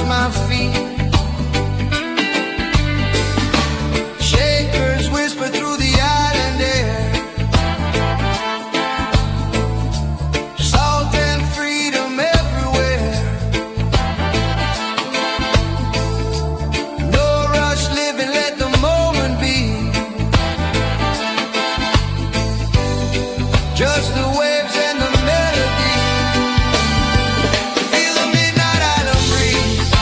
my feet. Shakers whisper through the island air. Salt and freedom everywhere. No rush living, let the moment be. Just the waves and the melody. Feel the midnight island breeze.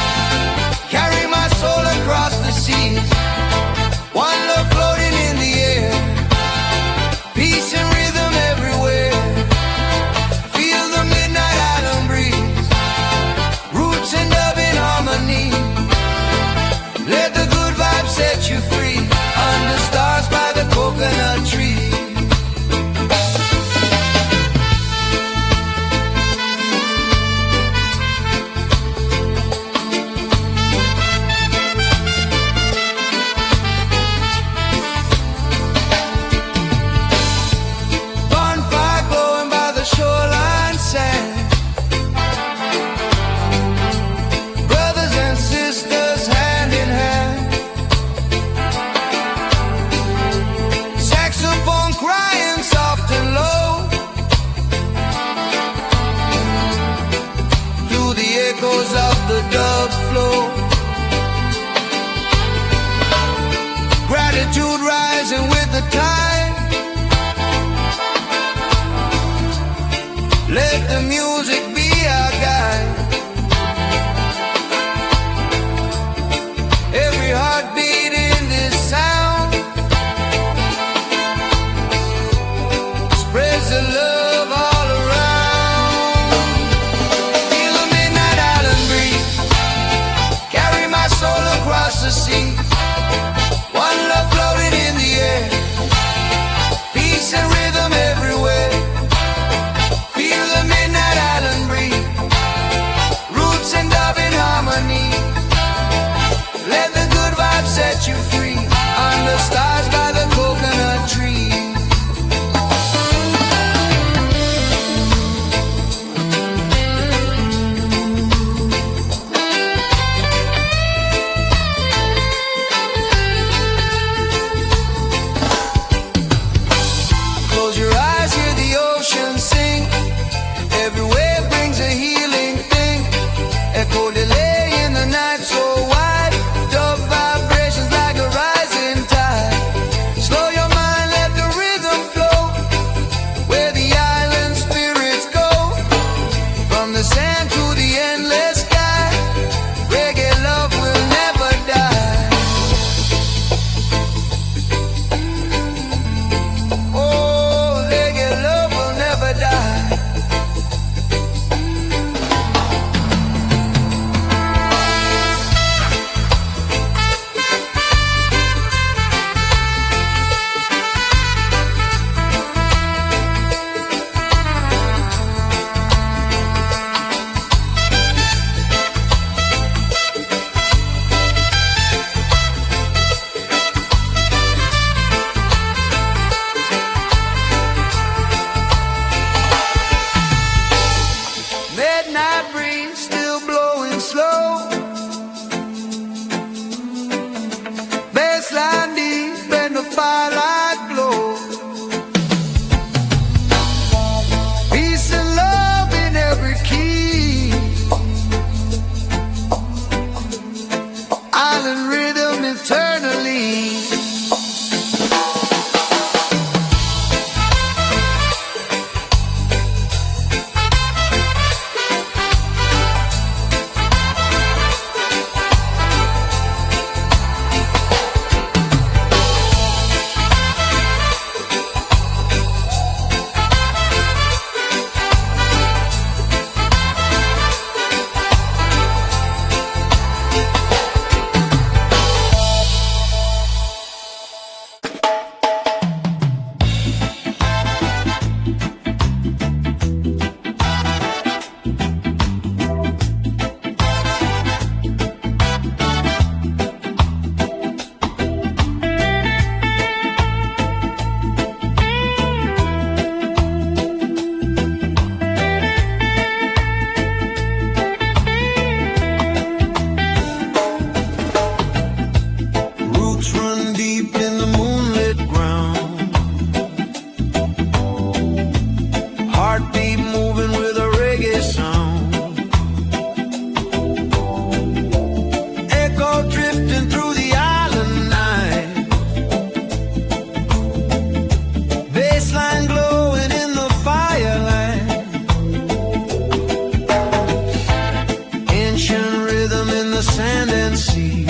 sand and sea,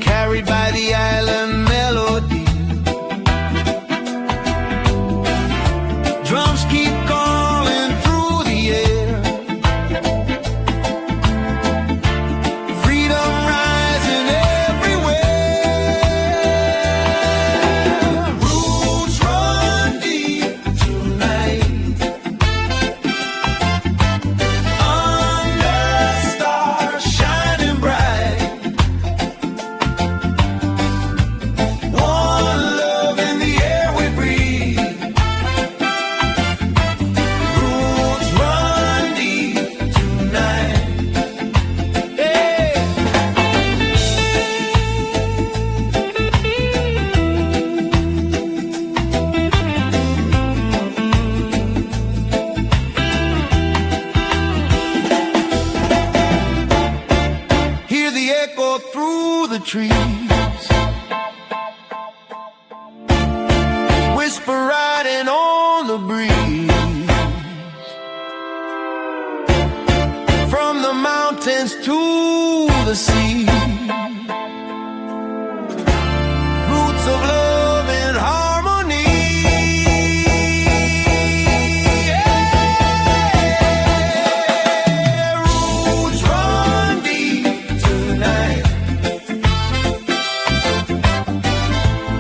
carried by the island melody. Drums keep calling through the air, freedom rising everywhere. Roots run deep tonight, under stars shining bright. One love in the air we breathe. Roots run deep tonight. Hey. Hear the echo through the trees, whisper riding on the breeze, from the mountains to the sea. Roots of love and harmony. Yeah. Roots run deep tonight.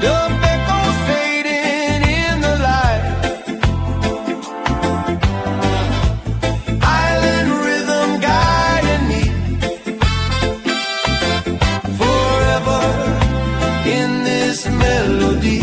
Dub echoes fading in the light. Island rhythm guiding me forever in this melody.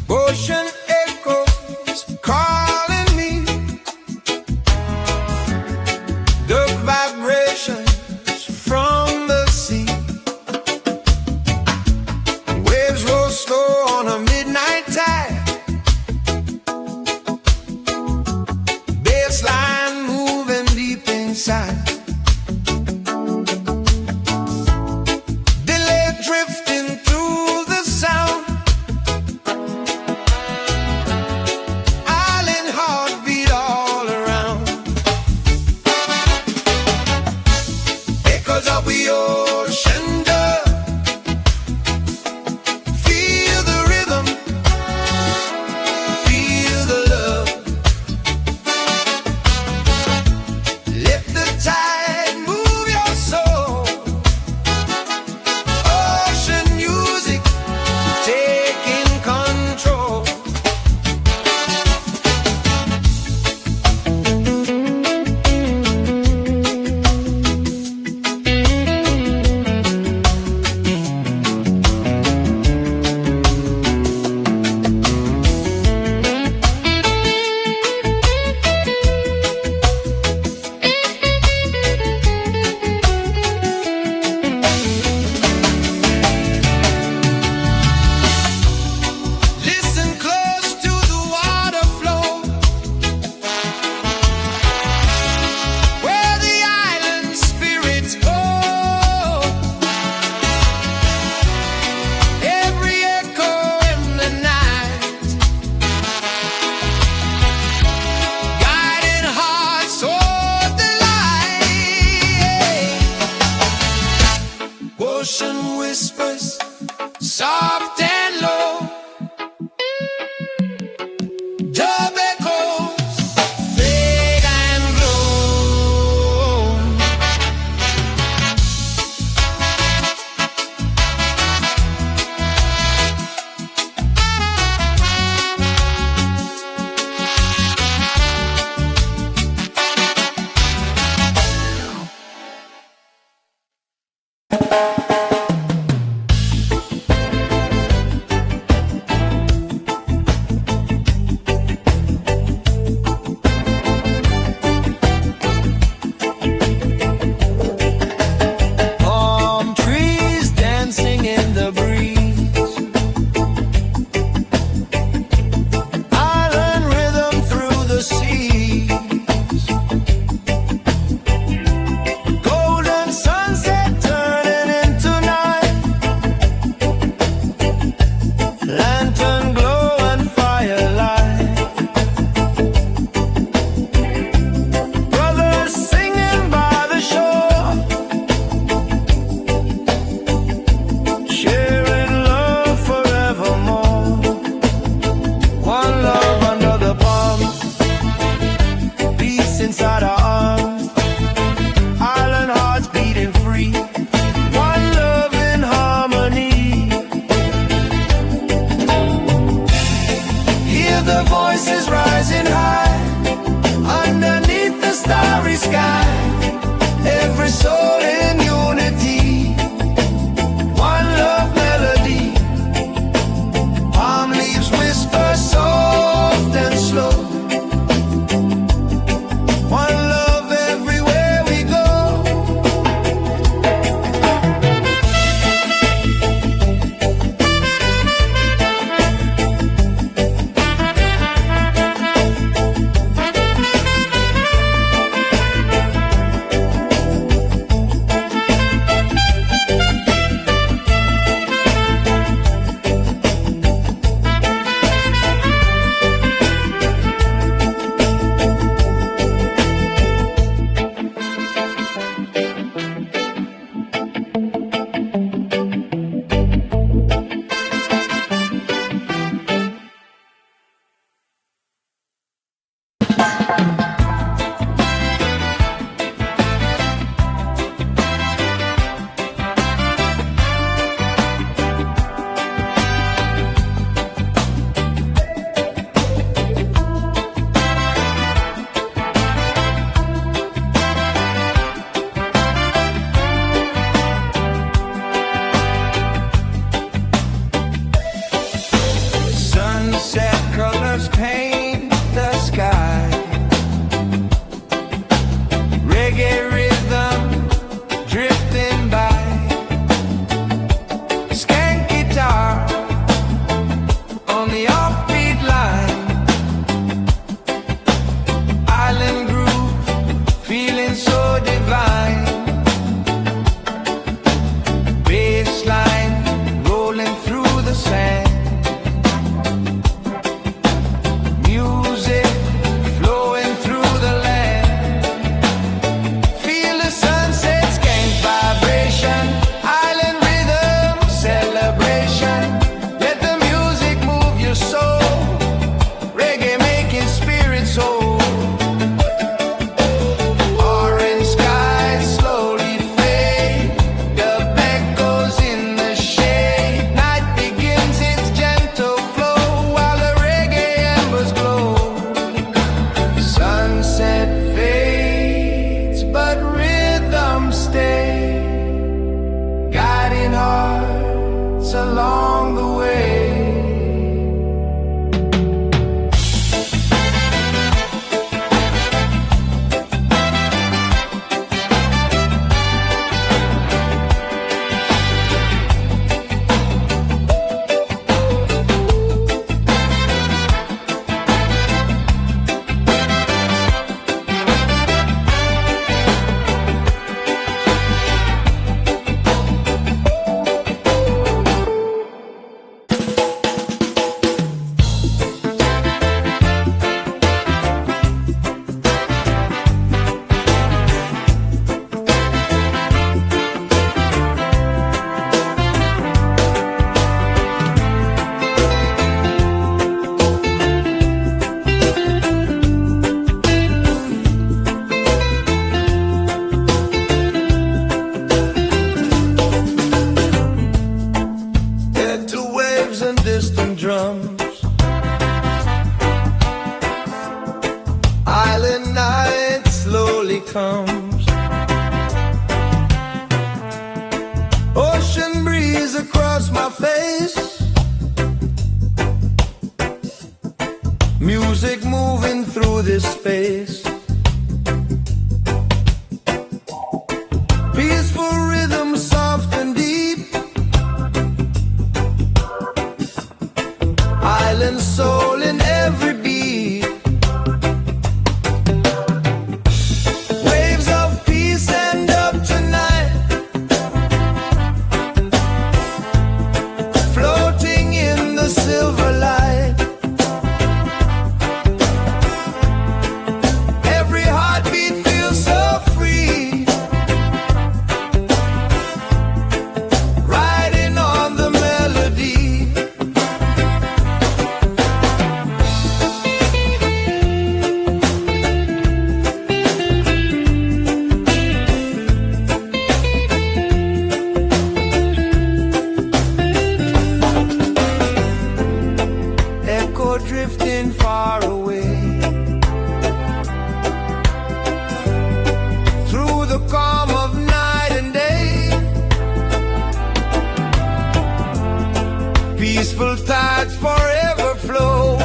Ocean echoes calling me, dark vibrations from the sea. Waves roll slow on a midnight tide, bassline moving deep inside. Delay drifting through the sound, island heartbeat all around. Echoes of the ocean dub, feel the rhythm, feel the love. Let the tide move your soul. Ocean music taking control. Listen close to the water flow, where the island spirits go. Every echo in the night, guiding hearts toward the light. Ocean whispers, soft waves and distant drums. Island night slowly comes. Ocean breeze across my face. Music moving through this space. Peaceful rhythm, soft and deep. Island soul in every beat. Waves of peace end up tonight, floating in the silver light. Every heartbeat feels so free, riding on the melody. Echo drifting far away, through the calm of night and day. Peaceful tides forever flow,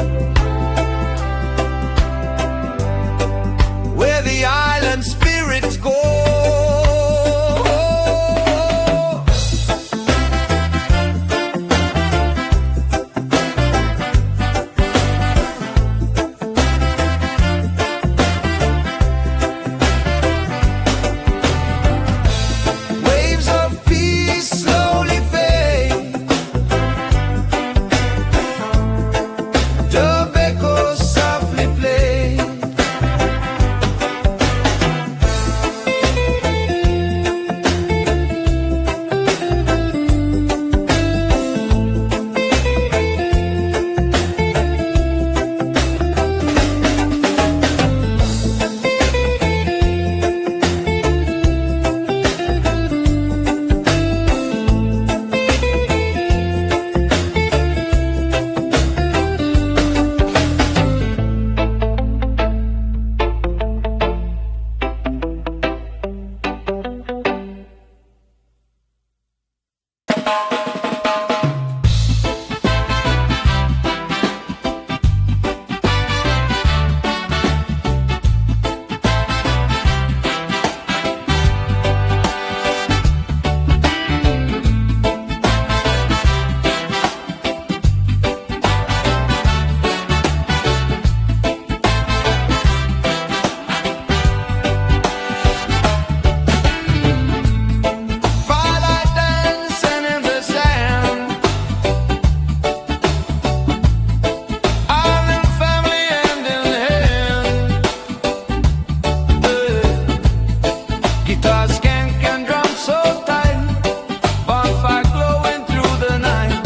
where the island spirits go. Waves of peace slowly fade. Dub echoes softly play. Firelight dancing in the sand. Island family hand in hand. Guitar skank and drum so tight. Bonfire glowing through the night.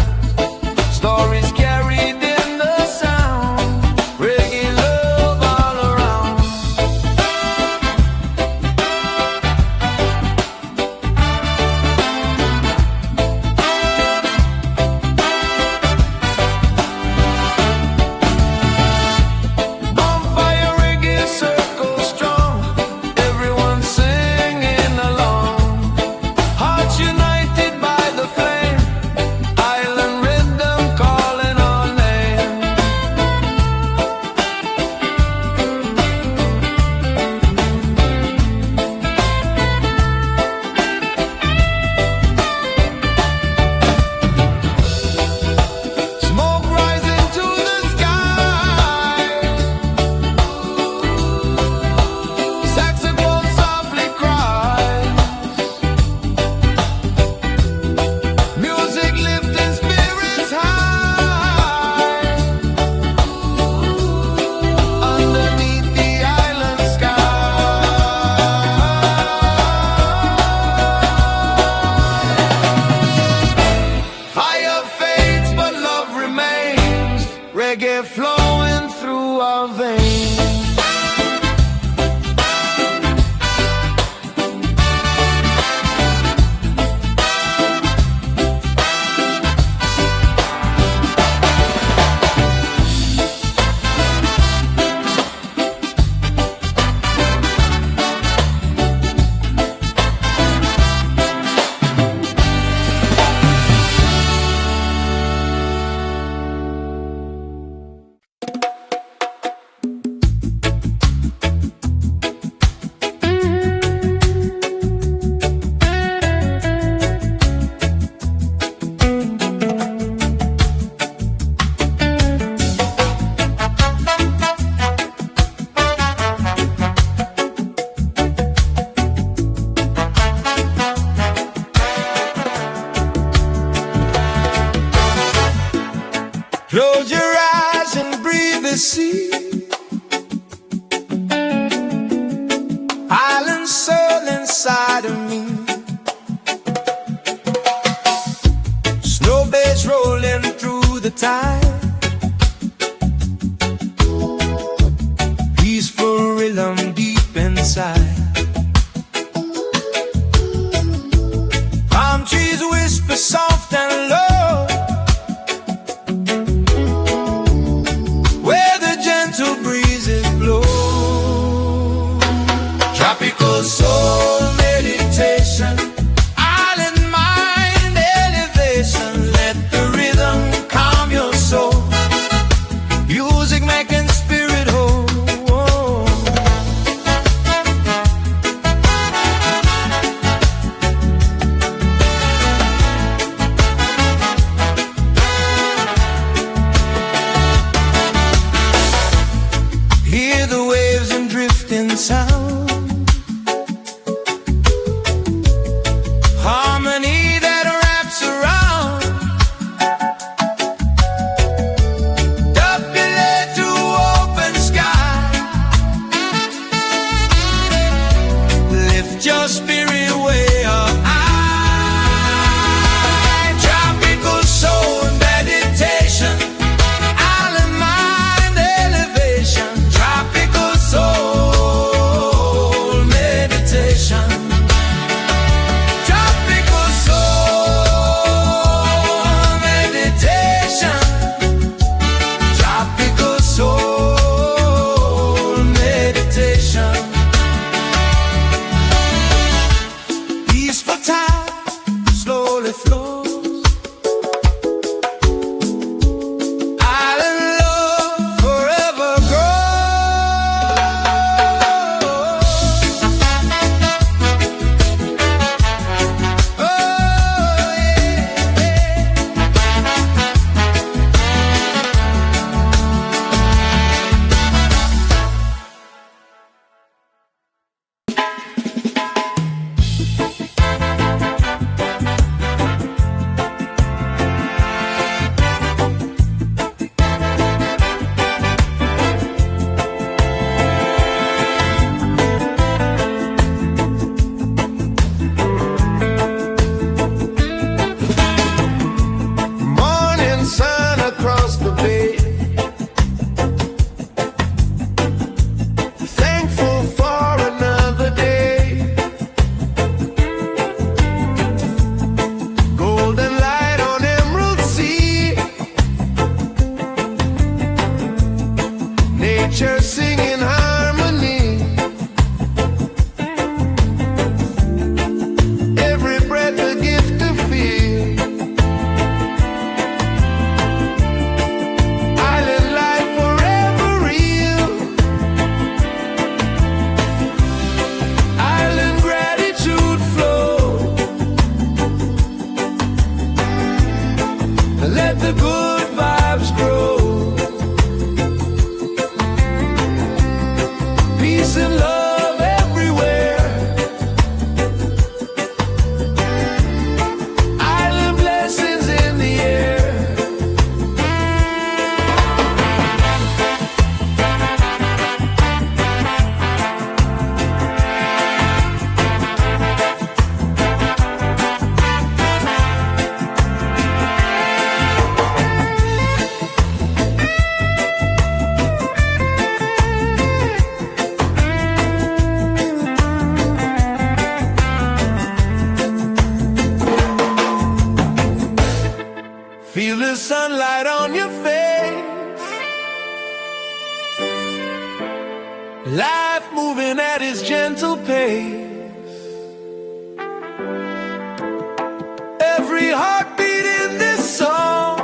Stories carried in the sound. Reggae love all around. Bonfire reggae circle strong, everyone singing along. Hearts united by the flame, island rhythm calling our name. Smoke rising to the sky. Saxophone softly cries. Music lifting spirits high. Underneath the island sky. Fire fades but love remains. Reggae flowing through our veins. Close your eyes and breathe the sea. Island soul inside of me. Snow bass rolling through the tide. Peaceful rhythm deep inside. Palm trees whisper soft and low. Soul meditation, island mind elevation. Let the rhythm calm your soul. Music making spirit whole. Hear the waves and drifting sound. Your spirit way up high. Tropical soul meditation, island mind elevation. Tropical soul meditation. Tropical soul meditation. Tropical soul meditation. Time slowly flows. Island love forever grows. Oh nature singing harmony. Every breath a gift to feel. Island life forever real. Island gratitude flow. Let the good vibes grow. Peace and love everywhere. Island blessings in the air. Feel the sunlight on your face. Life moving at its gentle pace. Every heartbeat in this song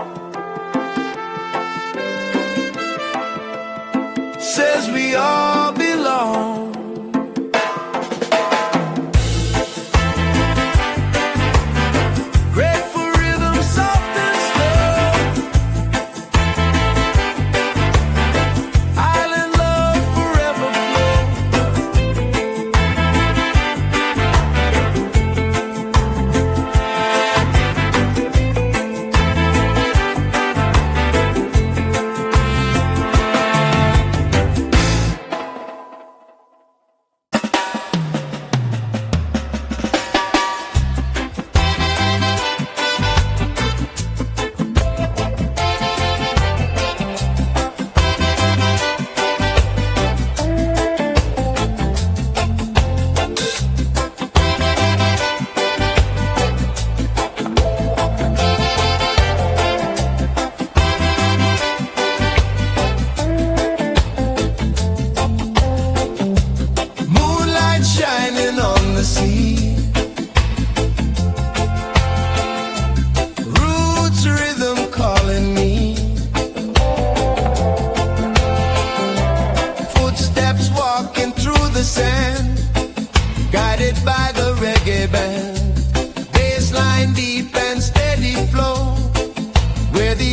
says we all belong.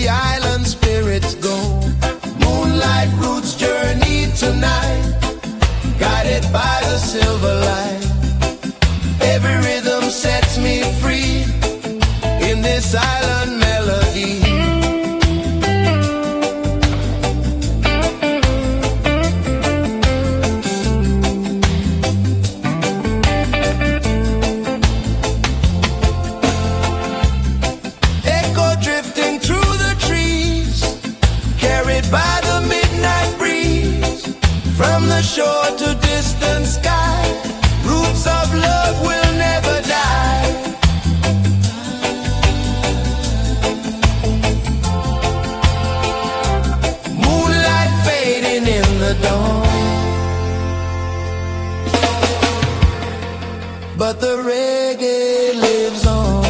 the island spirits go. Moonlight roots journey tonight, guided by the silver light. Every rhythm sets me free in this island melody. Echo drifting through the trees, carried by the midnight breeze. From the shore to distant sky, roots of love will never die. Moonlight fading in the dawn, but the reggae lives on.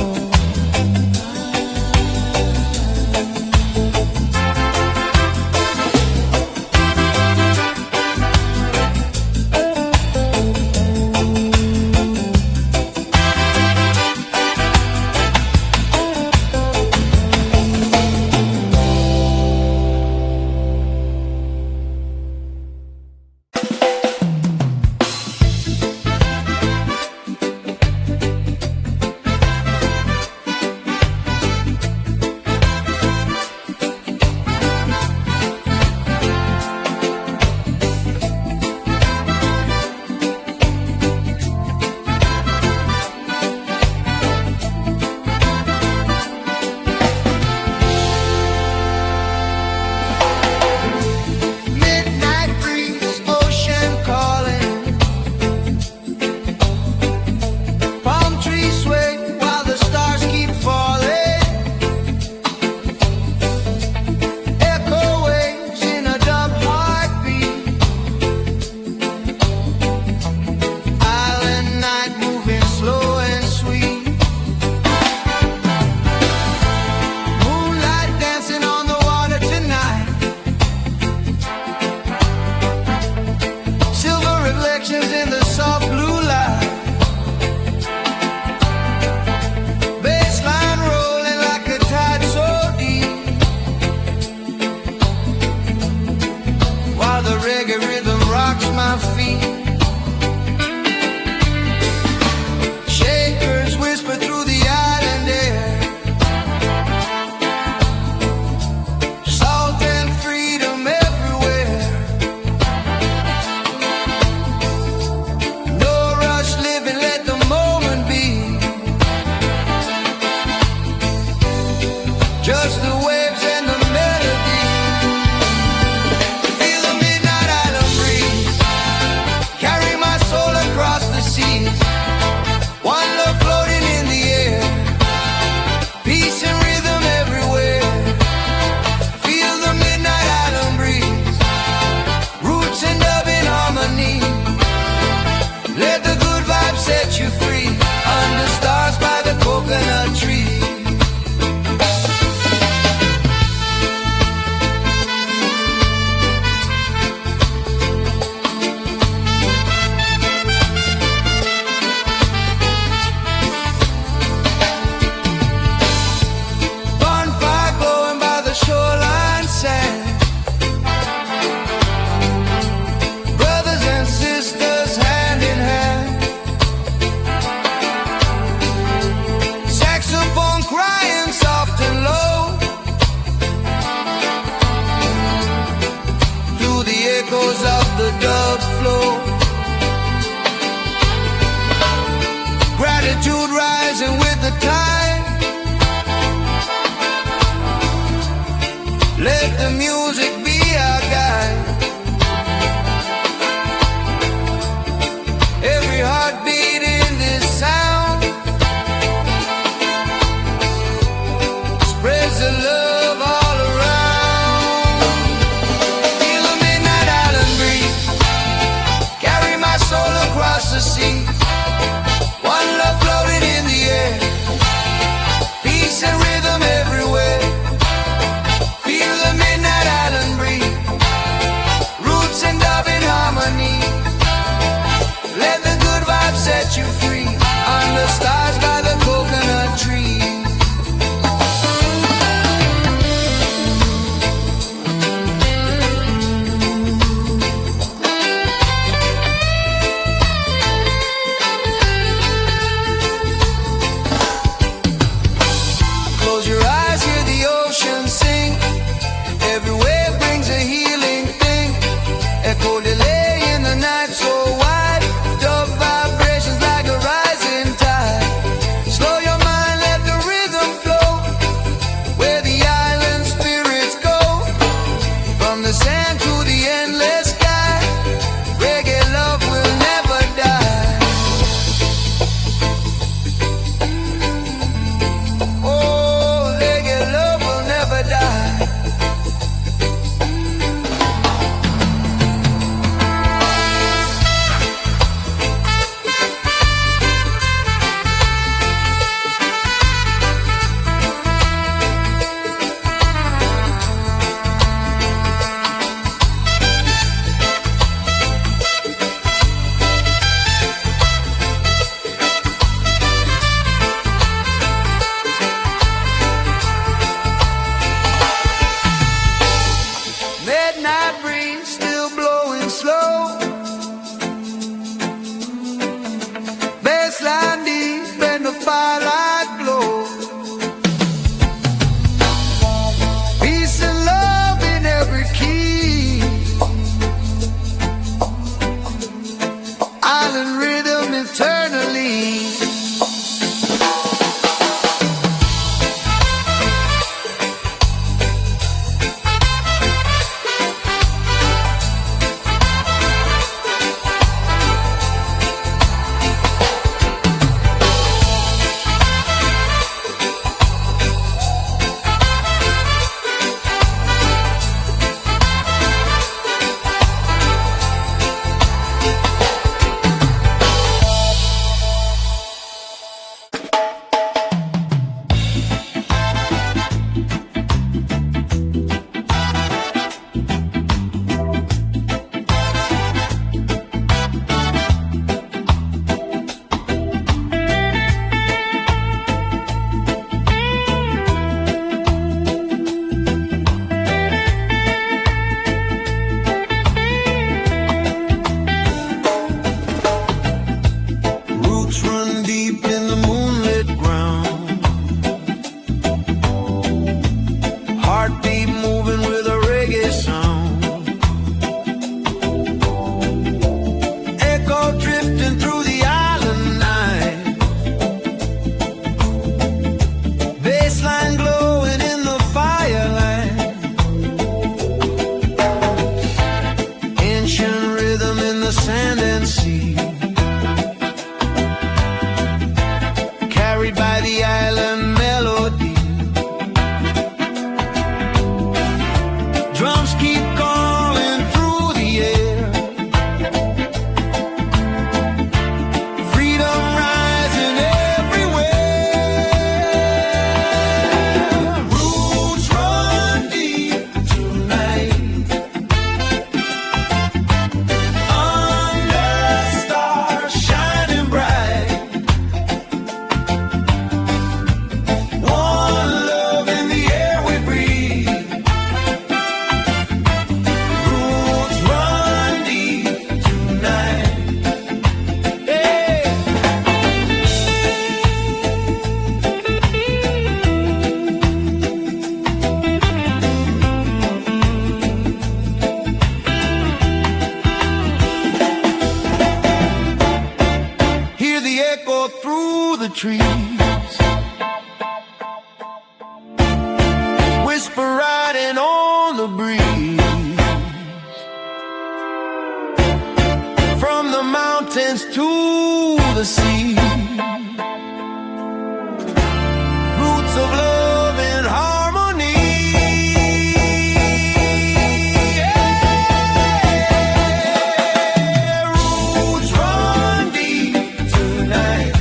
In the soft blue light, bassline rolling like a tide so deep, while the reggae rhythm rocks my feet. Shakers whisper through the island air, salt and freedom everywhere. Let the moment be, just the waves and the melody. Feel the midnight island breeze, carry my soul across the seas. One love floating in the air, peace and rhythm everywhere. Feel the midnight island breeze, roots and dub in harmony. Let the good vibes set you free, under stars by the coconut tree. Bonfire glowing by the shoreline sand, brothers and sisters hand in hand. Saxophone crying soft and low, through the echoes of the dub flow. Gratitude rising with the tide, let the music be our guide. Every heartbeat in this sound spreads the love all around. Feel the midnight island breeze, carry my soul across the sea. One love floating in the air, peace and rhythm everywhere. Feel the midnight island breeze. Sounds keep calling through the air. Freedom rising everywhere. Roots run deep tonight. Under stars shining bright. One love in the air we breathe. Roots run deep tonight. Hey. Hear the echo through the trees, whisper riding on the breeze. From the mountains to the sea, roots of love and harmony. Yeah. Roots run deep tonight.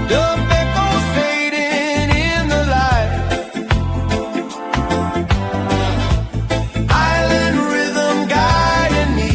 Dub echoes fading in the light. Island rhythm guiding me.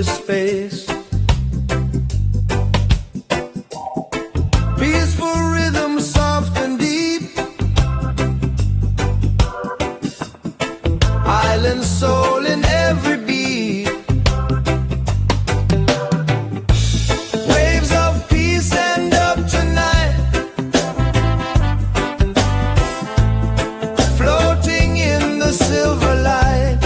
this space. Peaceful rhythm, soft and deep. Island soul in every beat. Waves of peace end up tonight, floating in the silver light.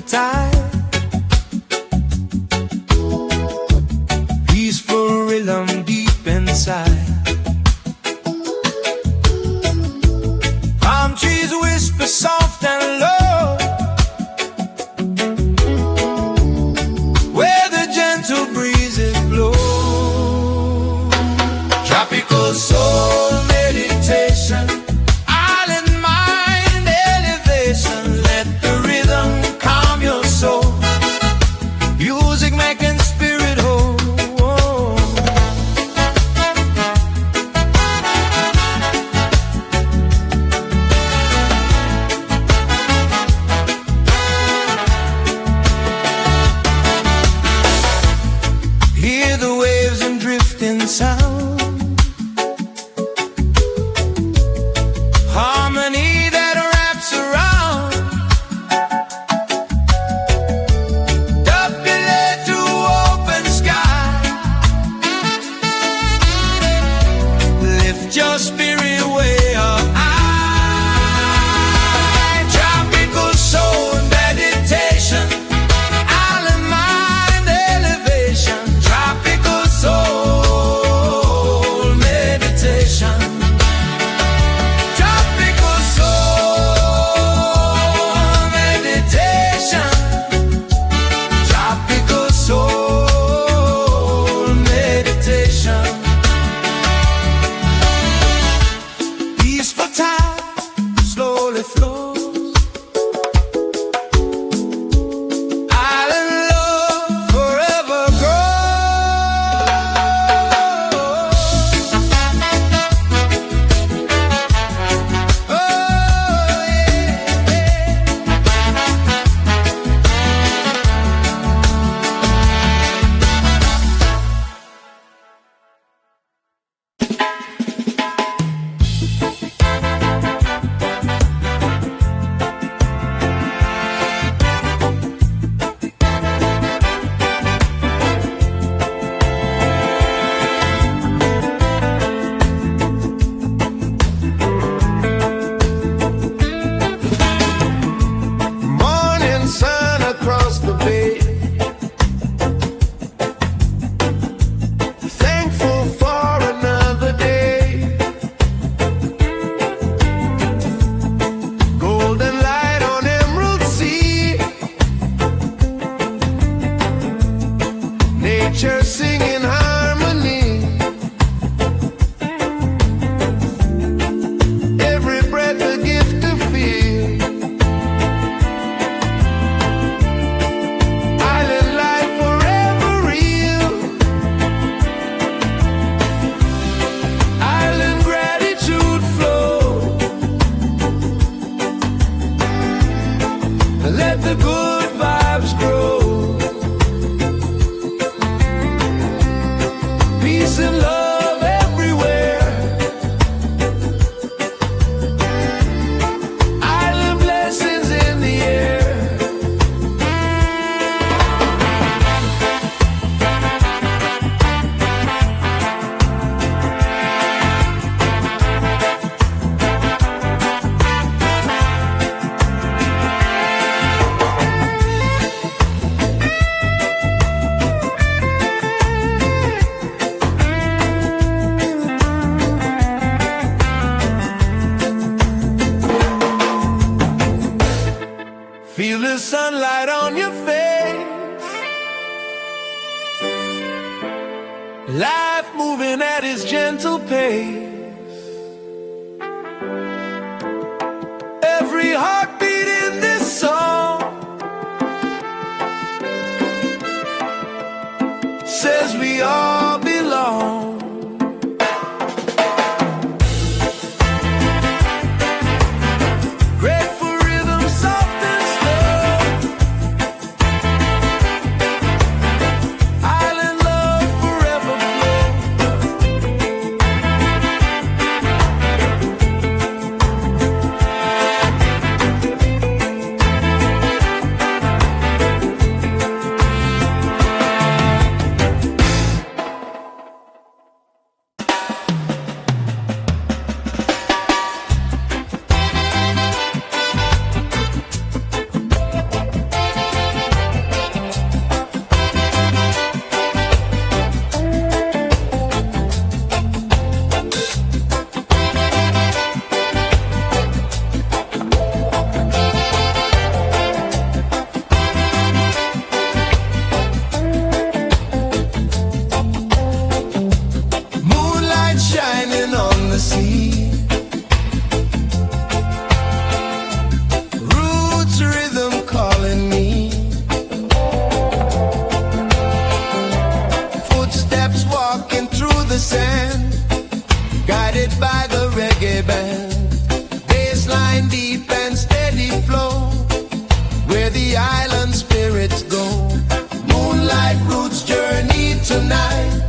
the tide. Peaceful rhythm deep inside. Palm trees whisper soft and low, where the gentle breezes blow. Tropical soul meditation, island mind elevation. Let the rhythm calm your soul. Music making spirit whole. Hear the waves and drifting sound, harmony that wraps around. Up below to open sky, lift your spirit way up high. Tropical soul meditation, island mind elevation. Tropical soul meditation. Tropical soul meditation. Tropical soul meditation. Peaceful tide slowly flows. Island love forever grows. Oh morning sun across the bay, thankful for another day. Golden light on emerald sea, nature singing harmony. Every breath a gift to feel. Island life forever real. Island gratitude flow. Let the good vibes grow. Peace and love everywhere. Island blessings in the air. Feel the sunlight on your face. Life moving at its gentle pace. Every heartbeat in this song says we all belong. Grateful rhythm, soft and slow. Island love forever flow. where the island spirits go. Moonlight roots journey tonight,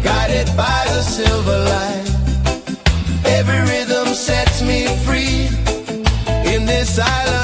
guided by the silver light. Every rhythm sets me free in this island